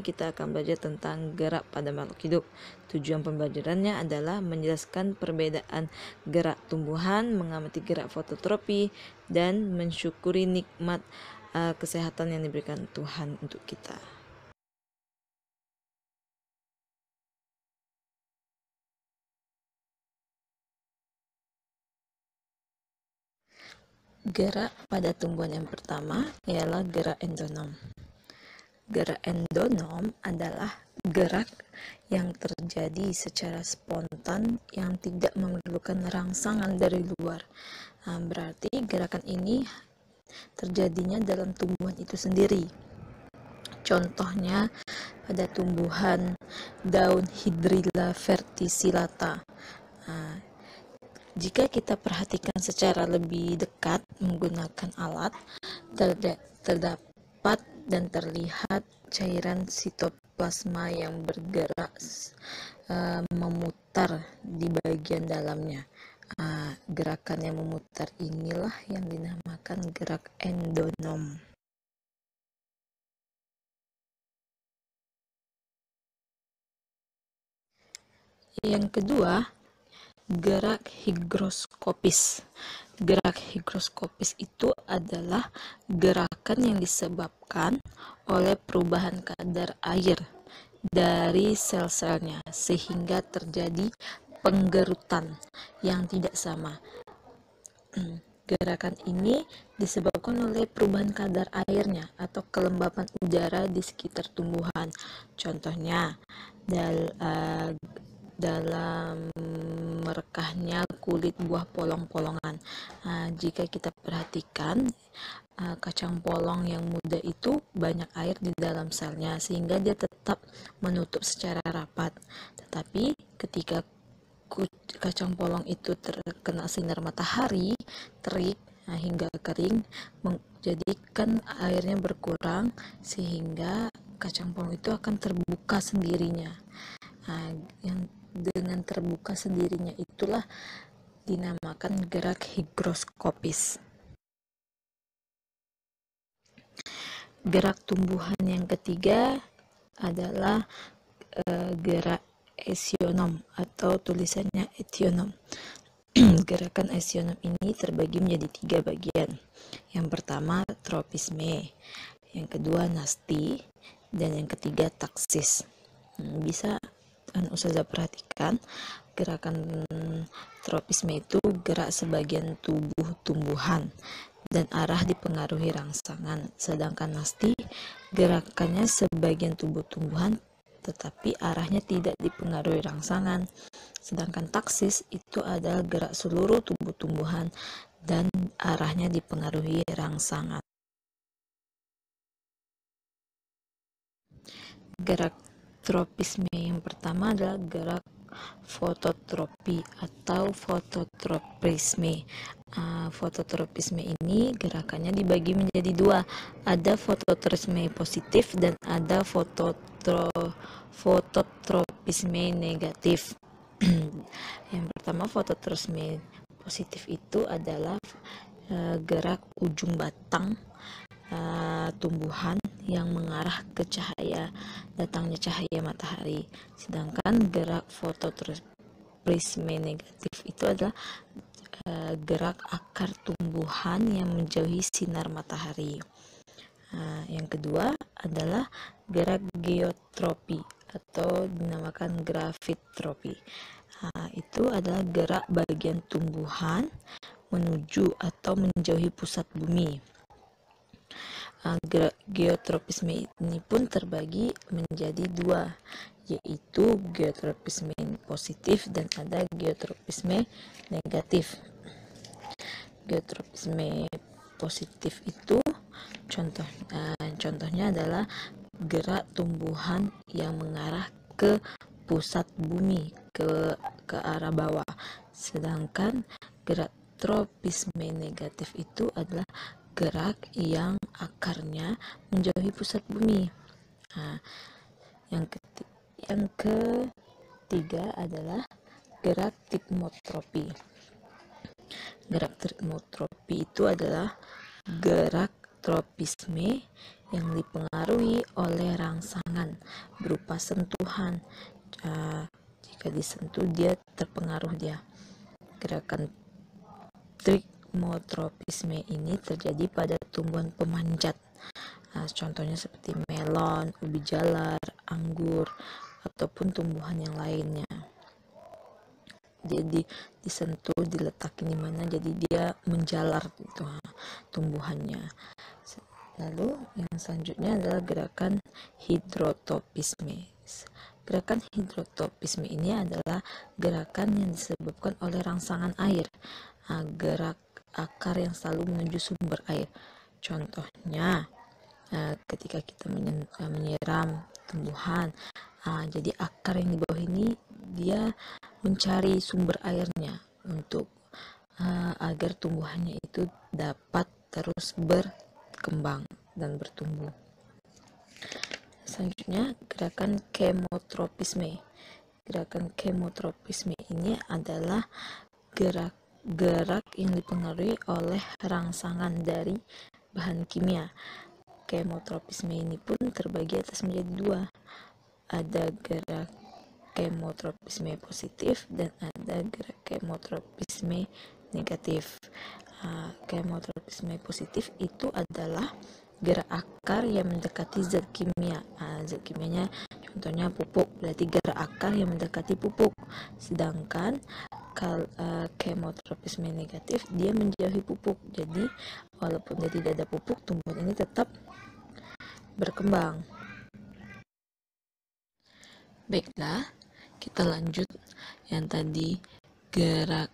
ini kita akan belajar tentang gerak pada makhluk hidup. Tujuan pembelajarannya adalah menjelaskan perbedaan gerak tumbuhan, mengamati gerak fototropi, dan mensyukuri nikmat kesehatan yang diberikan Tuhan untuk kita. Gerak pada tumbuhan yang pertama ialah gerak endonom. Gerak endonom adalah gerak yang terjadi secara spontan yang tidak memerlukan rangsangan dari luar. Berarti gerakan ini terjadinya dalam tumbuhan itu sendiri. Contohnya pada tumbuhan daun Hydrilla verticillata. Jika kita perhatikan secara lebih dekat menggunakan alat, terdapat dan terlihat cairan sitoplasma yang bergerak memutar di bagian dalamnya. Gerakan yang memutar inilah yang dinamakan gerak endonom. Yang kedua, gerak higroskopis. Gerak higroskopis itu adalah gerakan yang disebabkan oleh perubahan kadar air dari sel-selnya sehingga terjadi penggerutan yang tidak sama. Gerakan ini disebabkan oleh perubahan kadar airnya atau kelembapan udara di sekitar tumbuhan. Contohnya dalam merekahnya kulit buah polong-polongan. Jika kita perhatikan, kacang polong yang muda itu banyak air di dalam selnya sehingga dia tetap menutup secara rapat. Tetapi ketika kacang polong itu terkena sinar matahari terik hingga kering, menjadikan airnya berkurang sehingga kacang polong itu akan terbuka sendirinya. Yang dengan terbuka sendirinya itulah dinamakan gerak higroskopis. Gerak tumbuhan yang ketiga adalah gerak esionom atau tulisannya etionom. Gerakan esionom ini terbagi menjadi 3 bagian. Yang pertama tropisme, yang kedua nasti, dan yang ketiga taksis. Bisa Ustazah perhatikan, gerakan tropisme itu gerak sebagian tubuh tumbuhan dan arah dipengaruhi rangsangan, sedangkan nasti gerakannya sebagian tubuh tumbuhan tetapi arahnya tidak dipengaruhi rangsangan. Sedangkan taksis itu adalah gerak seluruh tubuh tumbuhan dan arahnya dipengaruhi rangsangan. Gerak tropisme yang pertama adalah gerak fototropi atau fototropisme. Fototropisme ini gerakannya dibagi menjadi 2. Ada fototropisme positif dan ada fototropisme negatif. Yang pertama fototropisme positif itu adalah gerak ujung batang tumbuhan yang mengarah ke datangnya cahaya matahari. Sedangkan gerak fototropisme negatif itu adalah gerak akar tumbuhan yang menjauhi sinar matahari. Yang kedua adalah gerak geotropi atau dinamakan gravitropi. Itu adalah gerak bagian tumbuhan menuju atau menjauhi pusat bumi. Geotropisme ini pun terbagi menjadi 2, yaitu geotropisme positif dan ada geotropisme negatif. Geotropisme positif itu contohnya adalah gerak tumbuhan yang mengarah ke pusat bumi, ke arah bawah. Sedangkan gerak tropisme negatif itu adalah gerak yang akarnya menjauhi pusat bumi. Yang ketiga adalah gerak tigmotropi. Gerak tigmotropi itu adalah gerak tropisme yang dipengaruhi oleh rangsangan berupa sentuhan. Jika disentuh dia terpengaruh dia. Gerakan trikmotropisme ini terjadi pada tumbuhan pemanjat. Contohnya seperti melon, ubi jalar, anggur, ataupun tumbuhan yang lainnya. Jadi disentuh, diletakin di mana, jadi dia menjalar gitu tumbuhannya. Lalu yang selanjutnya adalah gerakan hidrotopisme. Gerakan hidrotopisme ini adalah gerakan yang disebabkan oleh rangsangan air. Gerak akar yang selalu menuju sumber air. Contohnya ketika kita menyiram tumbuhan, jadi akar yang di bawah ini dia mencari sumber airnya untuk agar tumbuhannya itu dapat terus berkembang dan bertumbuh. Selanjutnya gerakan kemotropisme. Gerakan kemotropisme ini adalah gerak yang dipengaruhi oleh rangsangan dari bahan kimia. Kemotropisme ini pun terbagi atas menjadi dua. Ada gerak kemotropisme positif dan ada gerak kemotropisme negatif. Kemotropisme positif itu adalah gerak akar yang mendekati zat kimia. Zat kimianya contohnya pupuk, berarti gerak akar yang mendekati pupuk. Sedangkan kemotropisme negatif dia menjauhi pupuk, jadi walaupun dia tidak ada pupuk, tumbuhan ini tetap berkembang. Baiklah, kita lanjut yang tadi gerak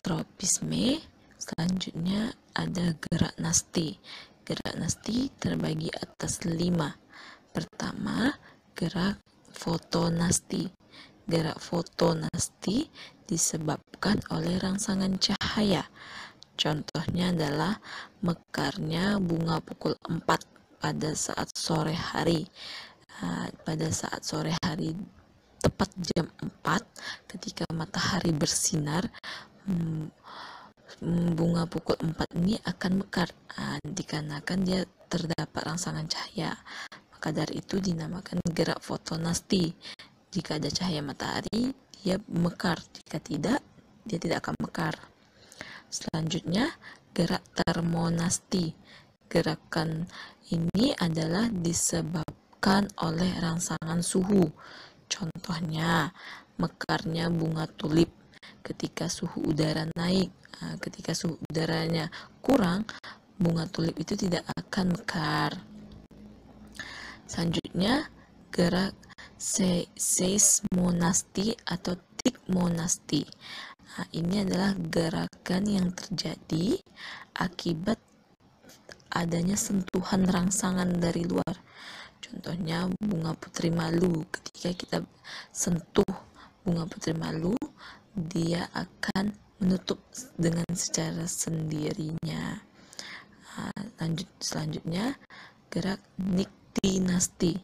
tropisme. Selanjutnya ada gerak nasti. Gerak nasti terbagi atas 5. Pertama, gerak fotonasti. Gerak fotonasti disebabkan oleh rangsangan cahaya. Contohnya adalah mekarnya bunga pukul 4 pada saat sore hari. Pada saat sore hari tepat jam 4 ketika matahari bersinar, bunga pukul 4 ini akan mekar dikarenakan dia terdapat rangsangan cahaya. Maka dari itu dinamakan gerak fotonasti. Jika ada cahaya matahari, dia mekar. Jika tidak, dia tidak akan mekar. Selanjutnya, gerak termonasti. Gerakan ini adalah disebabkan oleh rangsangan suhu. Contohnya, mekarnya bunga tulip ketika suhu udara naik. Ketika suhu udaranya kurang, bunga tulip itu tidak akan mekar. Selanjutnya, gerak seismonasti atau tikmonasti. Ini adalah gerakan yang terjadi akibat adanya sentuhan rangsangan dari luar. Contohnya bunga putri malu, ketika kita sentuh bunga putri malu, dia akan menutup dengan secara sendirinya. Selanjutnya gerak niktinasti.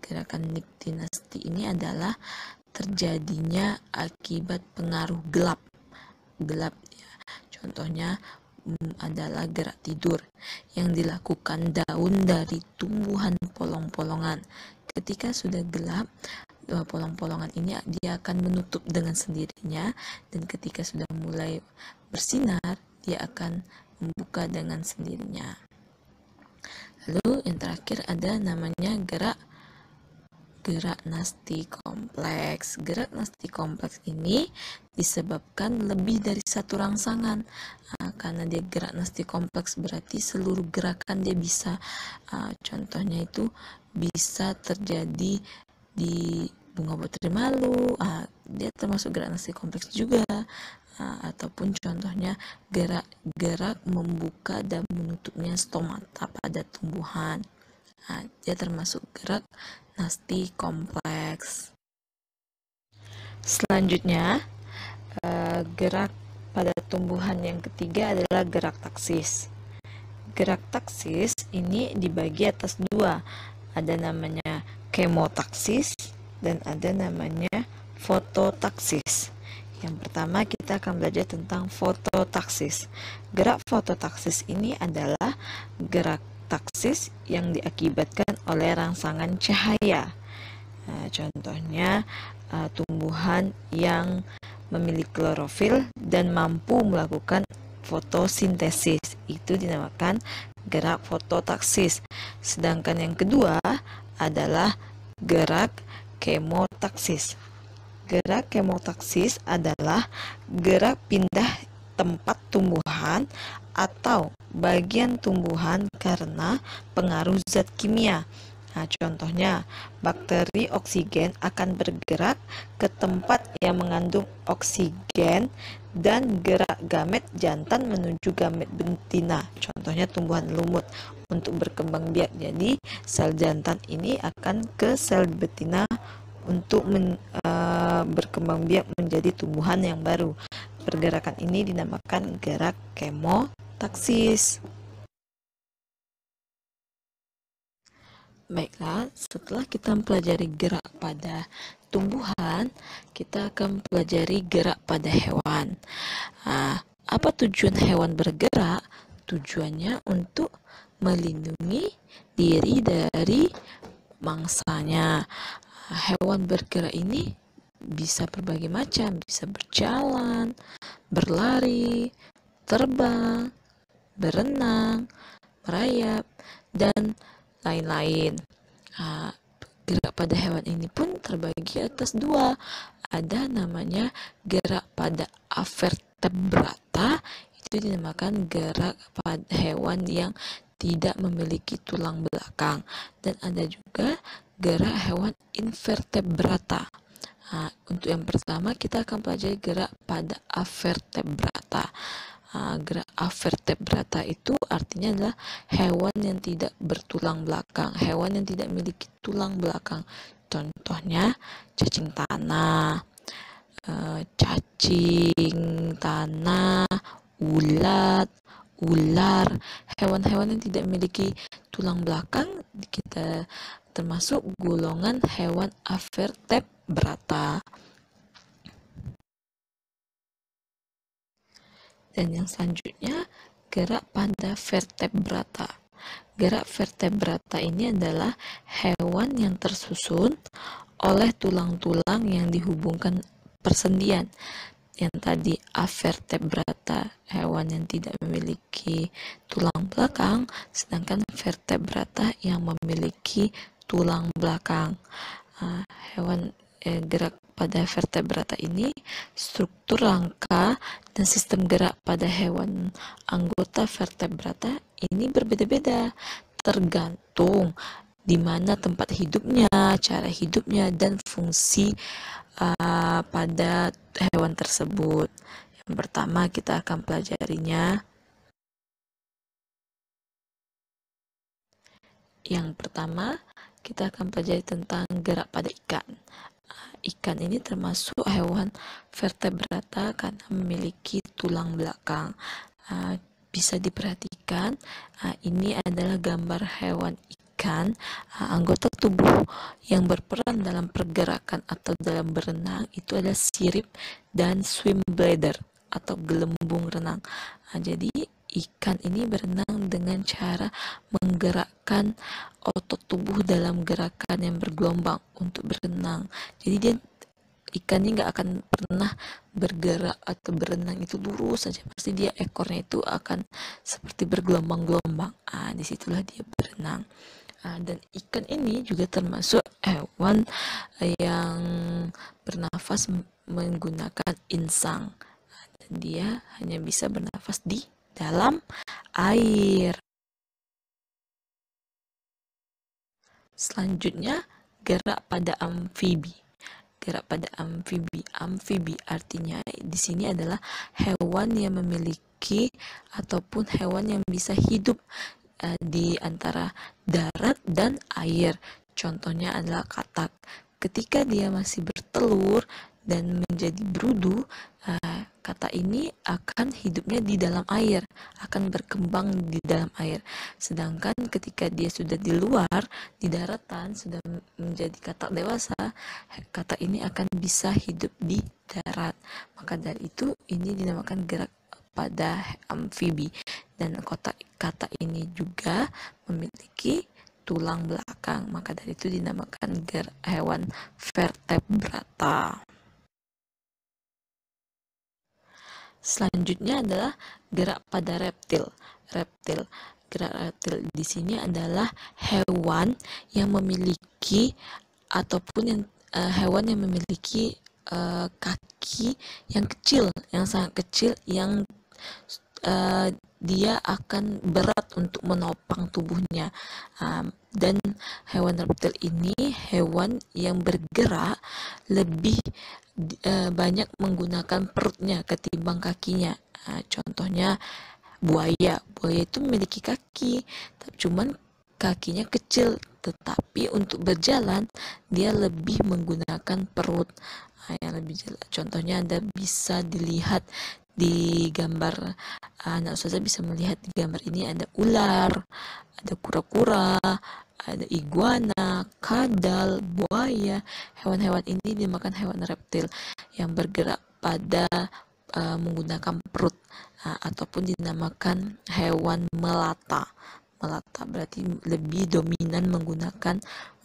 Gerakan niktinasti ini adalah terjadinya akibat pengaruh gelap ya. Contohnya adalah gerak tidur yang dilakukan daun dari tumbuhan polong-polongan. Ketika sudah gelap, polong-polongan ini dia akan menutup dengan sendirinya, dan ketika sudah mulai bersinar, dia akan membuka dengan sendirinya. Lalu yang terakhir ada namanya gerak nasti kompleks. Gerak nasti kompleks ini disebabkan lebih dari satu rangsangan. Karena dia gerak nasti kompleks berarti seluruh gerakan dia bisa. Contohnya itu bisa terjadi di bunga putri malu. Dia termasuk gerak nasti kompleks juga. Ataupun contohnya gerak membuka dan menutupnya stomata pada tumbuhan. Dia termasuk gerak nasti kompleks. Selanjutnya, gerak pada tumbuhan yang ketiga adalah gerak taksis. Gerak taksis ini dibagi atas 2. Ada namanya kemotaksis dan ada namanya fototaksis. Yang pertama kita akan belajar tentang fototaksis. Gerak fototaksis ini adalah gerak taksis yang diakibatkan oleh rangsangan cahaya. Contohnya tumbuhan yang memiliki klorofil dan mampu melakukan fotosintesis, itu dinamakan gerak fototaksis. Sedangkan yang kedua adalah gerak kemotaksis. Gerak kemotaksis adalah gerak pindah tempat tumbuhan atau bagian tumbuhan karena pengaruh zat kimia. Contohnya, bakteri oksigen akan bergerak ke tempat yang mengandung oksigen dan gerak gamet jantan menuju gamet betina. Contohnya tumbuhan lumut untuk berkembang biak. Jadi, sel jantan ini akan ke sel betina untuk berkembang biak menjadi tumbuhan yang baru. Pergerakan ini dinamakan gerak kemotaksis. Baiklah, setelah kita mempelajari gerak pada tumbuhan, kita akan mempelajari gerak pada hewan. Apa tujuan hewan bergerak? Tujuannya untuk melindungi diri dari mangsanya. Hewan bergerak ini bisa berbagai macam, bisa berjalan, berlari, terbang, berenang, merayap, dan lain-lain. Gerak pada hewan ini pun terbagi atas dua. Ada namanya gerak pada avertebrata, itu dinamakan gerak pada hewan yang tidak memiliki tulang belakang, dan ada juga gerak hewan invertebrata. Untuk yang pertama kita akan pelajari gerak pada avertebrata. Gerak avertebrata itu artinya adalah hewan yang tidak bertulang belakang, hewan yang tidak memiliki tulang belakang. Contohnya cacing tanah, ular. Hewan-hewan yang tidak memiliki tulang belakang kita termasuk golongan hewan avertebrata. Dan yang selanjutnya gerak pada vertebrata. Gerak vertebrata ini adalah hewan yang tersusun oleh tulang-tulang yang dihubungkan persendian. Yang tadi avertebrata, hewan yang tidak memiliki tulang belakang, sedangkan vertebrata yang memiliki tulang belakang. Gerak pada vertebrata ini, struktur rangka dan sistem gerak pada hewan anggota vertebrata ini berbeda-beda, tergantung di mana tempat hidupnya, cara hidupnya, dan fungsi pada hewan tersebut. Yang pertama kita akan pelajarinya. Yang pertama kita akan pelajari tentang gerak pada ikan. Ikan ini termasuk hewan vertebrata karena memiliki tulang belakang. Bisa diperhatikan, ini adalah gambar hewan ikan. Anggota tubuh yang berperan dalam pergerakan atau dalam berenang itu adalah sirip dan swim bladder atau gelembung renang. Jadi ikan ini berenang dengan cara menggerakkan otot tubuh dalam gerakan yang bergelombang untuk berenang. Jadi ikan ini nggak akan pernah bergerak atau berenang itu lurus saja, pasti dia ekornya itu akan seperti bergelombang-gelombang. Disitulah dia berenang. Dan ikan ini juga termasuk hewan yang bernafas menggunakan insang. Dan dia hanya bisa bernafas di dalam air. Selanjutnya, gerak pada amfibi. Gerak pada amfibi. Amfibi artinya di sini adalah hewan yang memiliki ataupun hewan yang bisa hidup di antara darat dan air. Contohnya adalah katak. Ketika dia masih bertelur dan menjadi berudu, katak ini akan hidupnya di dalam air, akan berkembang di dalam air. Sedangkan ketika dia sudah di luar, di daratan, sudah menjadi katak dewasa, katak ini akan bisa hidup di darat. Maka dari itu ini dinamakan gerak pada amfibi. Dan kata ini juga memiliki tulang belakang, maka dari itu dinamakan hewan vertebrata. Selanjutnya adalah gerak pada reptil. Gerak reptil di sini adalah hewan yang memiliki hewan yang memiliki kaki yang kecil, yang sangat kecil, yang dia akan berat untuk menopang tubuhnya. Dan hewan reptil ini hewan yang bergerak lebih banyak menggunakan perutnya ketimbang kakinya. Contohnya buaya itu memiliki kaki, cuman kakinya kecil, tetapi untuk berjalan dia lebih menggunakan perut. Yang lebih jelas contohnya Anda bisa dilihat di gambar. Anak Ustazah bisa melihat di gambar ini ada ular, ada kura-kura, ada iguana, kadal, buaya. Hewan-hewan ini dimakan hewan reptil yang bergerak pada menggunakan perut, ataupun dinamakan hewan melata. Melata berarti lebih dominan menggunakan,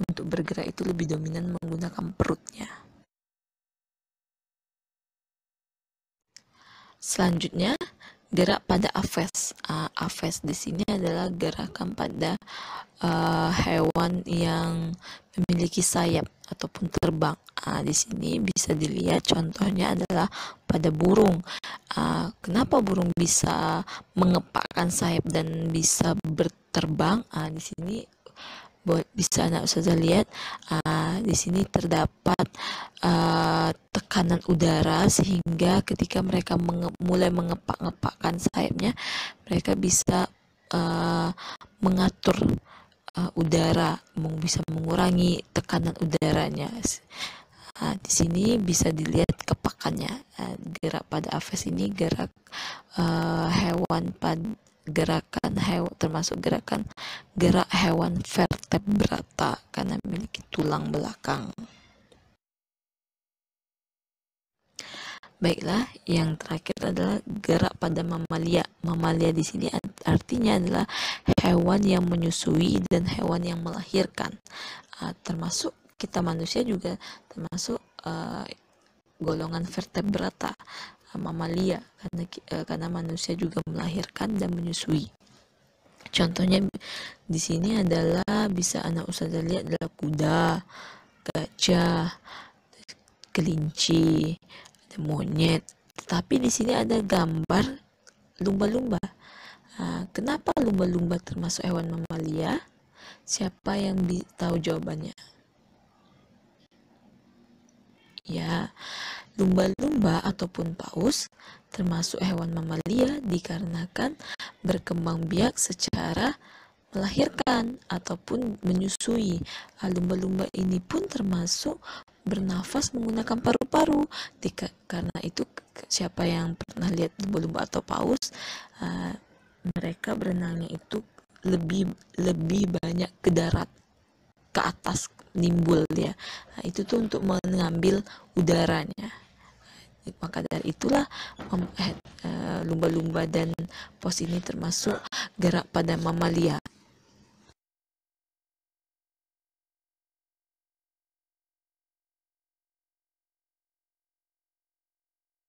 untuk bergerak itu lebih dominan menggunakan perutnya. Selanjutnya, gerak pada aves. Aves di sini adalah gerakan pada hewan yang memiliki sayap ataupun terbang. Di sini bisa dilihat contohnya adalah pada burung. Kenapa burung bisa mengepakkan sayap dan bisa berterbang? Di sini bisa anak Ustazah lihat, di sini terdapat tekanan udara sehingga ketika mereka mulai mengepak-ngepakkan sayapnya, mereka bisa mengatur udara, bisa mengurangi tekanan udaranya. Di sini bisa dilihat kepakannya. Gerak pada aves ini gerak hewan pada gerakan hewan, termasuk gerak hewan vertebrata karena memiliki tulang belakang. Baiklah, yang terakhir adalah gerak pada mamalia. Mamalia di sini artinya adalah hewan yang menyusui dan hewan yang melahirkan. Termasuk kita manusia juga termasuk golongan vertebrata, mamalia, karena manusia juga melahirkan dan menyusui. Contohnya di sini adalah bisa anak Ustazah lihat adalah kuda, gajah, kelinci, ada monyet. Tetapi di sini ada gambar lumba-lumba. Kenapa lumba-lumba termasuk hewan mamalia? Siapa yang tahu jawabannya? Ya, lumba-lumba ataupun paus termasuk hewan mamalia dikarenakan berkembang biak secara melahirkan ataupun menyusui. Lumba-lumba ini pun termasuk bernafas menggunakan paru-paru. Karena itu siapa yang pernah lihat lumba-lumba atau paus, mereka berenangnya itu lebih banyak ke darat, ke atas nimbul ya. Itu tuh untuk mengambil udaranya. Maka dari itulah lumba-lumba dan paus ini termasuk gerak pada mamalia.